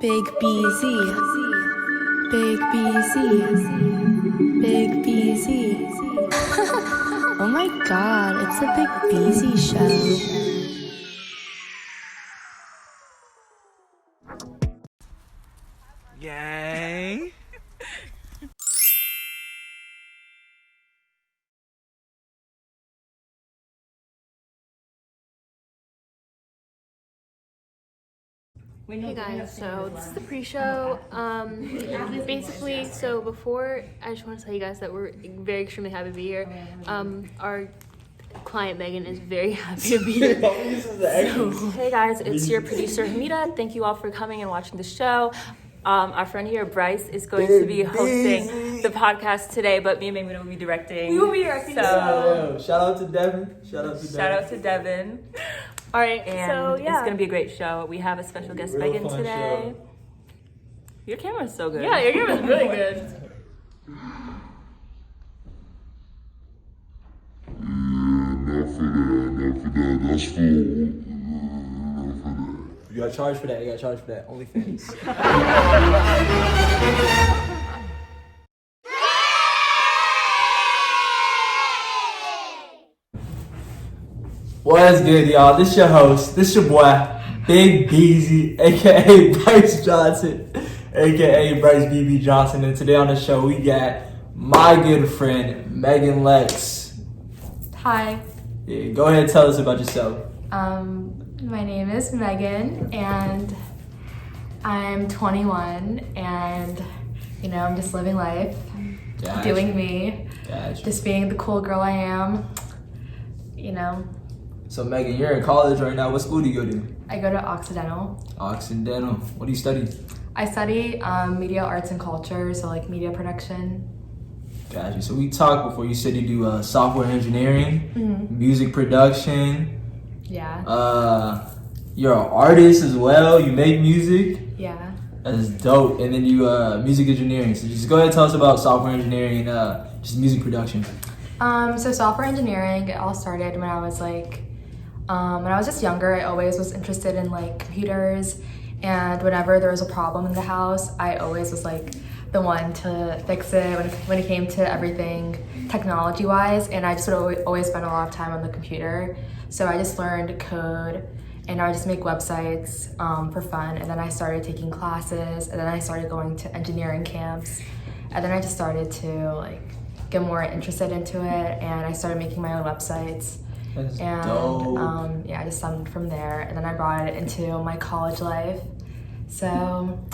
Big Beezy, Big Beezy, Big Beezy. Oh my god, it's a Big Beezy show. Gang. Hey guys, so this is the pre-show. Basically, so before, I just want to tell you guys that we're very extremely happy to be here. Our client Megan is very happy to be here. So, hey guys, it's your producer Hameedah. Thank you all for coming and watching the show. Our friend here, Bryce, is going to be hosting the podcast today, but me and Memounah will be directing. We will be directing. So shout out to Devin. Shout out to Devin. All right, And so yeah, it's gonna be a great show. We have a special guest, Real Megan, fun today. show. Your camera's so good. yeah, your game is really good. Enough of that. That's full. Enough of that. You got charged for that. OnlyFans. What's good, y'all? This your host. This your boy, Big Beezy, aka Bryce Johnson, aka Bryce BB Johnson. And today on the show, we got my good friend, Meghane Lex. Hi, Yeah, go ahead and tell us about yourself. my name is Megan and I'm 21 and I'm just living life, Gotcha. doing me, Gotcha. just being the cool girl I am. So Megan, you're in college right now. What school do you go to? I go to Occidental. Occidental. What do you study? I study media arts and culture, so like media production. Gotcha. So we talked before. You said you do software engineering, Mm-hmm. music production. Yeah, You're an artist as well. You make music. yeah. That's dope. And then you music engineering. So just go ahead and tell us about software engineering and just music production. So software engineering, it all started when I was when I was just younger. I always was interested in like computers, and whenever there was a problem in the house, I always was like the one to fix it when it came to everything technology wise, and I just would always spend a lot of time on the computer. So I just learned code and I would just make websites for fun, and then I started taking classes, and then I started going to engineering camps, and then I just started to like get more interested into it, and I started making my own websites. That's And dope. I just started from there, and then I brought it into my college life. So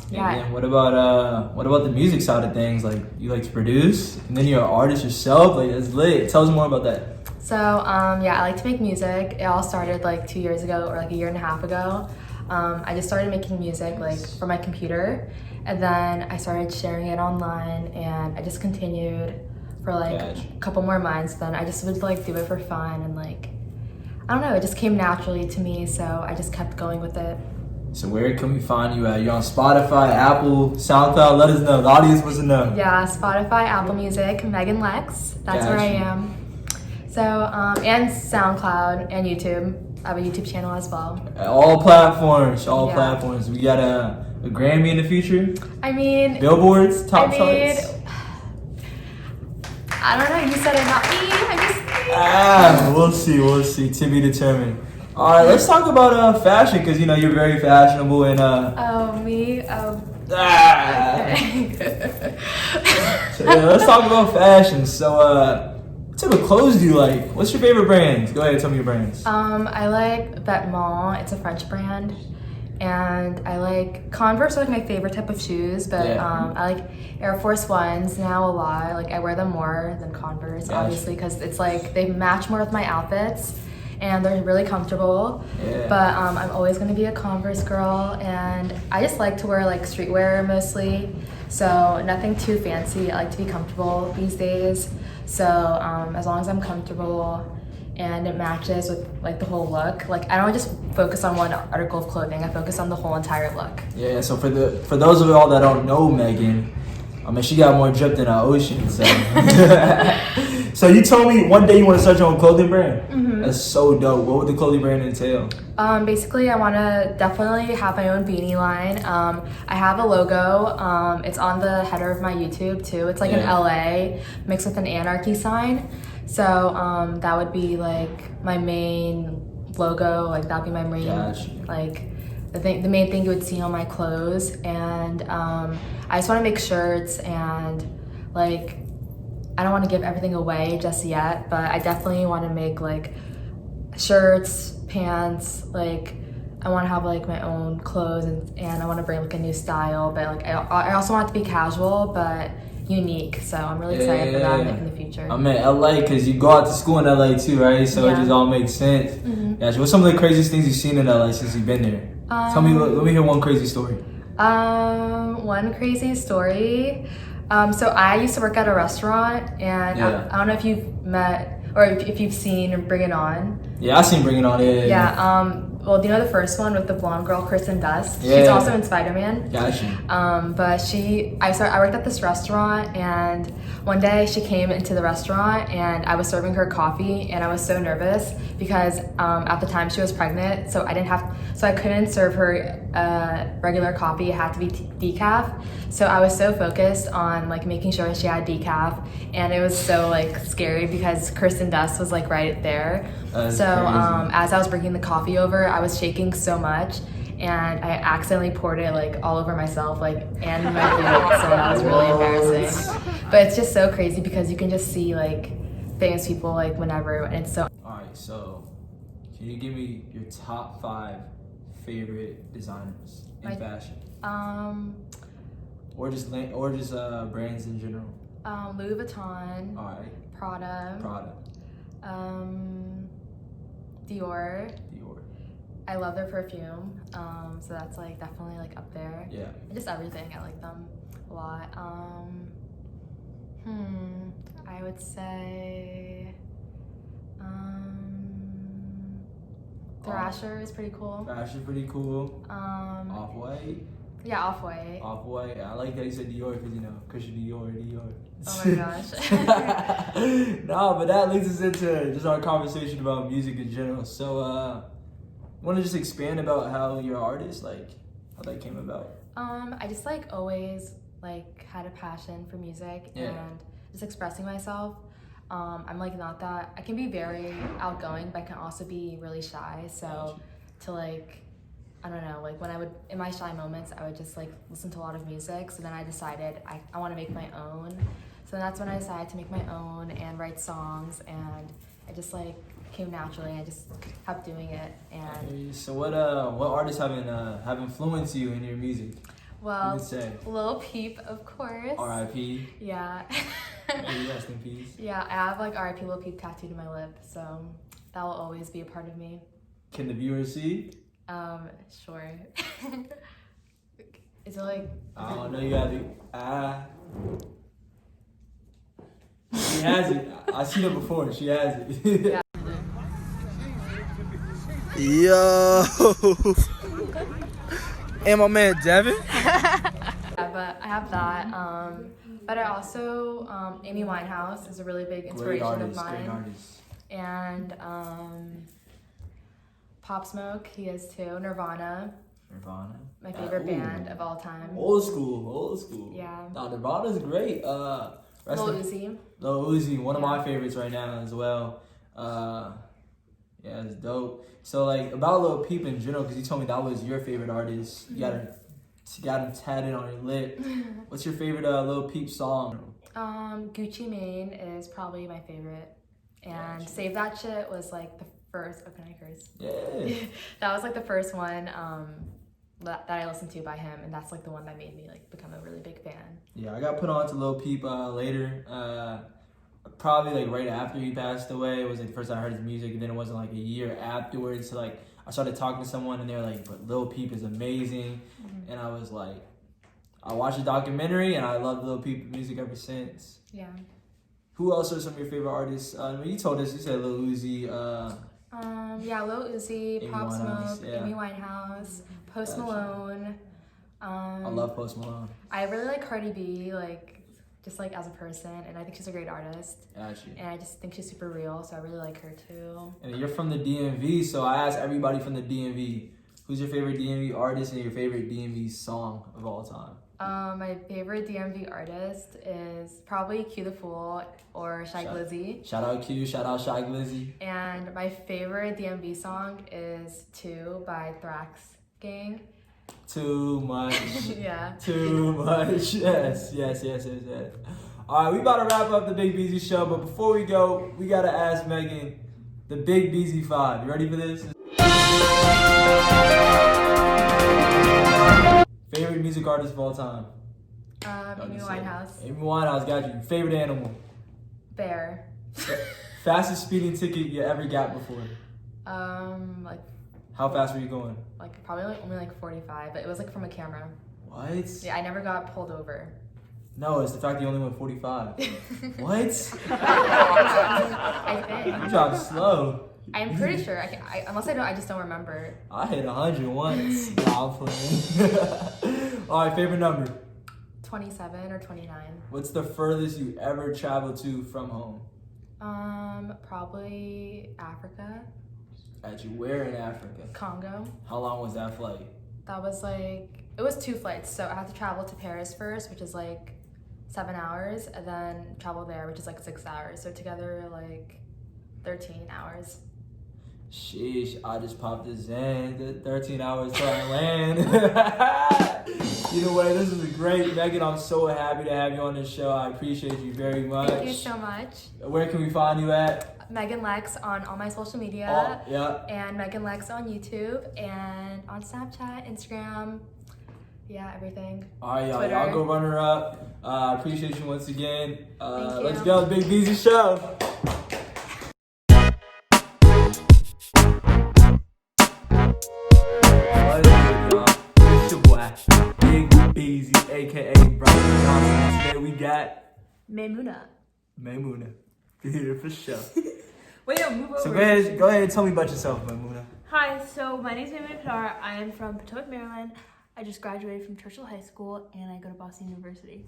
yeah. And then what about the music side of things? Like you like to produce, and then you're an artist yourself. Like that's lit. Tell us more about that. So I like to make music. It all started like 2 years ago or like a year and a half ago. I just started making music like for my computer, and then I started sharing it online, and I just continued for like Gotcha. a couple more months. Then I just would like do it for fun, and like I don't know, it just came naturally to me, so I just kept going with it. So where can we find you at? You're on Spotify, Apple, Soundcloud. Let us know. The audience wants to know. Yeah, Spotify, Apple Music, Meghane Lex. That's where I Gotcha. am. So and SoundCloud and YouTube. I have a YouTube channel as well. All platforms. Yeah. Platforms. We got a Grammy in the future. I mean, Billboards, top charts. I don't know. You said it, not me. I just. We'll see. To be determined. All right, let's talk about fashion, because you're very fashionable and Oh, me. Oh. Okay. So, yeah, let's talk about fashion. So what type of clothes do you like? What's your favorite brands? Go ahead, tell me your brands. I like Memounah. It's a French brand, and I like Converse. Are like my favorite type of shoes, but Yeah. I like Air Force Ones now a lot. Like I wear them more than Converse, Gotcha. obviously, because it's like they match more with my outfits, and they're really comfortable. Yeah. But I'm always gonna be a Converse girl, and I just like to wear like streetwear mostly. So nothing too fancy. I like to be comfortable these days. So as long as I'm comfortable and it matches with like the whole look, like I don't just focus on one article of clothing. I focus on the whole entire look. Yeah. So for those of y'all that don't know Megan, I mean she got more drip than an ocean. So So you told me one day you want to start your own clothing brand. That's so dope. What would the clothing brand entail? Basically, I want to definitely have my own beanie line. I have a logo. It's on the header of my YouTube too. It's like an LA mixed with an anarchy sign. So that would be like my main logo. Like that'd be my main like the main thing you would see on my clothes. And I just want to make shirts, and like I don't want to give everything away just yet, but I definitely want to make like shirts, pants, like I want to have like my own clothes, and I want to bring like a new style, but like I also want it to be casual but unique, so I'm really excited for that in the future. I'm in LA because you go out to school in LA too, right? So it just all makes sense. Gotcha. What's some of the craziest things you've seen in LA since you've been there? Tell me, let me hear one crazy story. One crazy story. So I used to work at a restaurant, and I don't know if you've met or if you've seen Bring It On. Yeah, I seen Bring It On. Well, do you know the first one with the blonde girl, Kristen Dust? She's also in Spider-Man. Gotcha. But I worked at this restaurant, and one day she came into the restaurant, and I was serving her coffee, and I was so nervous because at the time she was pregnant, so I couldn't serve her regular coffee. It had to be decaf. So I was so focused on like making sure she had decaf, and it was so like scary because Kristen Dust was like right there. As I was bringing the coffee over, I was shaking so much, and I accidentally poured it like all over myself, like and in my food. So that was really embarrassing. But it's just so crazy because you can just see like famous people like whenever, and it's so. All right, so can you give me your top 5 favorite designers in fashion? Or just brands in general. Louis Vuitton. All right. Prada. Dior. I love their perfume. So that's like definitely like up there. Yeah. And just everything. I like them a lot. I would say Thrasher is pretty cool. Off-White. Yeah, Off-White. Off-White. I like that you said Dior because, you know, Christian Dior. Oh my gosh. No, but that leads us into just our conversation about music in general. So, want to just expand about how you're an artist, like how that came about? I just like always like had a passion for music and just expressing myself. I'm like not that, I can be very outgoing, but I can also be really shy. So to like, I don't know, like when I would, in my shy moments, I would just like listen to a lot of music. So then I decided I want to make my own. So that's when I decided to make my own and write songs, and I just like came naturally. I just kept doing it. And so what artists have influenced you in your music? Well, Lil Peep, of course. R.I.P. Yeah. Rest in peace. Yeah, I have like R.I.P. Lil Peep tattooed to my lip, so that will always be a part of me. Can the viewers see? Sure. Is it like? I don't know. You gotta do. She has it. I've seen it before. She has it. Yeah. Yo. And my man Devin. Yeah, but I have that. But I also Amy Winehouse is a really big inspiration of mine. Great artist. And Pop Smoke, he is too. Nirvana. My favorite band of all time. Old school. Yeah. No, Nirvana's great. Lil Uzi, one of my favorites right now as well. Yeah, it's dope. So like about Lil Peep in general, because you told me that was your favorite artist. You got him tatted on your lip. What's your favorite Lil Peep song? Gucci Mane is probably my favorite. And Save That Shit was like the first, oh, can I curse? Yeah. That was like the first one that I listened to by him, and that's like the one that made me like become a really big fan. Yeah, I got put on to Lil Peep later. Probably like right after he passed away. It was like the first time I heard his music, and then it wasn't like a year afterwards. So like I started talking to someone, and they were like, "But Lil Peep is amazing," and I was like, I watched the documentary, and I loved Lil Peep music ever since. Yeah. Who else are some of your favorite artists? You told us, you said Lil Uzi. Yeah, Lil Uzi, Amy Pop Winehouse, Smoke, Amy Winehouse, Post Malone. I love Post Malone. I really like Cardi B. Like, just like as a person, and I think she's a great artist. Gotcha. And I just think she's super real, so I really like her too. And you're from the DMV, so I asked everybody from the DMV, who's your favorite DMV artist and your favorite DMV song of all time? My favorite DMV artist is probably Q the Fool or Shy Glizzy. Shout out Q, shout out Shy Glizzy. And my favorite DMV song is 2 by Thrax Gang. Too much. Yeah. Too much. Yes. All right, we about to wrap up the Big Beezy show, but before we go, we gotta ask Megan the Big Beezy 5. You ready for this? Favorite music artist of all time? Amy Winehouse. Amy Winehouse, got you. Favorite animal? Bear. Fastest speeding ticket you ever got before? Like How fast were you going? probably only 45, but it was like from a camera. What? Yeah, I never got pulled over. No, it's the fact that you only went 45. What? I think. You drive slow. I'm pretty sure. Unless I don't, I just don't remember. I hit 100 once. Nah, I'm playing. All right, favorite number? 27 or 29. What's the furthest you ever traveled to from home? Probably Africa. Actually, where in Africa? Congo. How long was that flight? That was it was 2 flights. So I had to travel to Paris first, which is 7 hours, and then travel there, which is 6 hours. So together 13 hours. Sheesh, I just popped this in. 13 hours till I land. Either way, this is great. Megan, I'm so happy to have you on this show. I appreciate you very much. Thank you so much. Where can we find you at? Meghane Lex on all my social media. Oh, yeah. And Meghane Lex on YouTube and on Snapchat, Instagram. Yeah, everything. All right, y'all. Twitter. Y'all go run her up. I appreciate you once again. Thank you. Let's go. Big Beezy Show. What is it, y'all? It's your boy, Big Beezy, a.k.a. Bryson Johnson. Today we got Memounah. Here for sure. Wait, no, move over. So go ahead and tell me about yourself, Memounah. Hi, so my name is Memounah Khadar. I am from Potomac, Maryland. I just graduated from Churchill High School and I go to Boston University.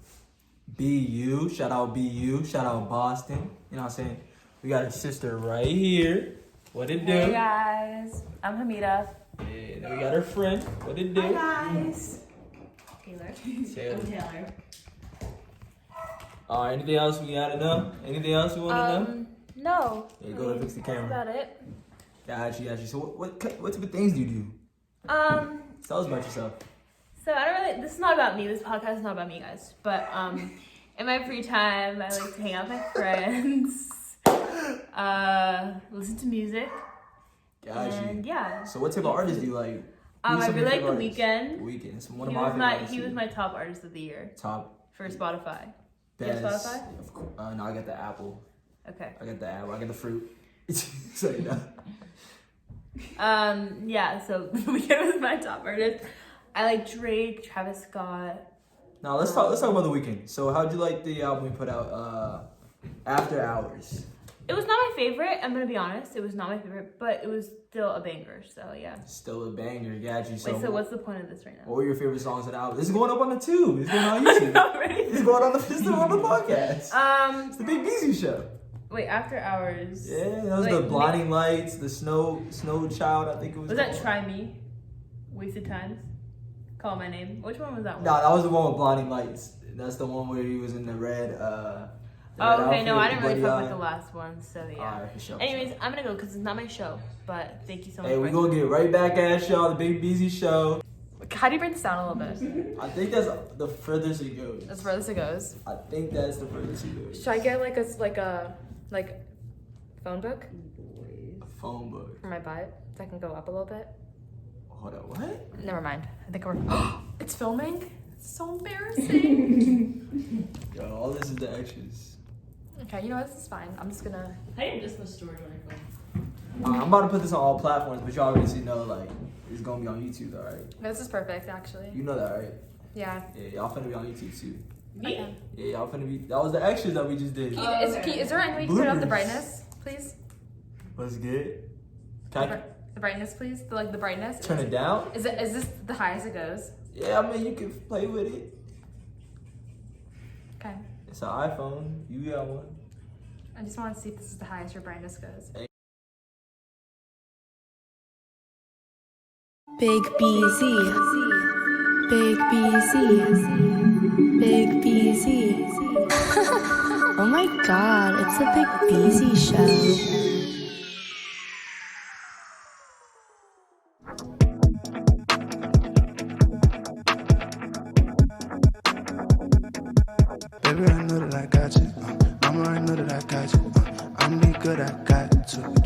BU, shout out BU, shout out Boston. You know what I'm saying? We got a sister right here. What it do? Hey guys, I'm Hameedah. Yeah, then we got her friend. What it do? Hi guys. Taylor. Taylor. Alright, anything else we gotta know? Anything else you wanna know? No. Yeah, go ahead and fix the camera. That's about it. Got you. So what type of things do you do? Tell us about yourself. So I don't really, this is not about me, this podcast is not about me, guys. But in my free time, I like to hang out with my friends, listen to music, Got and you. yeah. So what type of artists do you like? I really like The Weeknd. Weeknd. It's one He of my was favorite artists. he was my top artist of the year top for Spotify. You have best. Spotify? Of course. No, I got the Apple. Okay. I got the Apple. I got the fruit. So you know. Yeah, so The Weeknd was my top artist. I like Drake, Travis Scott. Now let's talk about The Weeknd. So how'd you like the album we put out, After Hours? It was not my favorite, I'm gonna be honest. It was not my favorite, but it was still a banger, so yeah. Still a banger, got you. Wait, so what's the point of this right now? What were your favorite songs on the album? This is going up on the tube. It's going on YouTube. Already? It's going on the podcast. It's the Big Beezy Show. Wait, After Hours. Yeah, that was Like, the Blinding Lights, the Snow Child, I think it was. Was that called. Try Me? Wasted Times? Call My Name? Which one was that one? No, that was the one with Blinding Lights. That's the one where he was in the red. Oh, okay, no, I outfit didn't really with the fuck buddy with the eye. last one, so yeah. Alright, for sure. Anyways, I'm gonna go because it's not my show, but thank you so much. Hey, we're gonna get right back at y'all, the Big Beezy Show. How do you bring this down a little bit? I think that's the furthest it goes. As far as it goes. I think that's the furthest it goes. Should I get a phone book Phone book. for my butt so I can go up a little bit? Hold up, what? Never mind. I think we're. It's filming. It's so embarrassing. Yo, all this is the extras. Okay, you know what? This is fine. I'm just gonna. I didn't just put storage on your phone. I'm about to put this on all platforms, but y'all obviously know it's gonna be on YouTube, though, right? This is perfect, actually. You know that, right? Yeah. Yeah, y'all finna be on YouTube too. Okay. Yeah, y'all finna be. That was the extras that we just did. Is there any way you can turn up the Bloopers. brightness, please? What's good? Can I The brightness, please. The brightness. turn it down? Is this the highest it goes? Yeah, I mean you can play with it. Okay. It's an iPhone. You got one. I just want to see if this is the highest your brightness goes. Big Beezy. Big Beezy. Big Beezy. Oh my god, it's a Big Beezy show. Baby, I know that I got you. Mama, I know that I got you. I'm be good, I got to.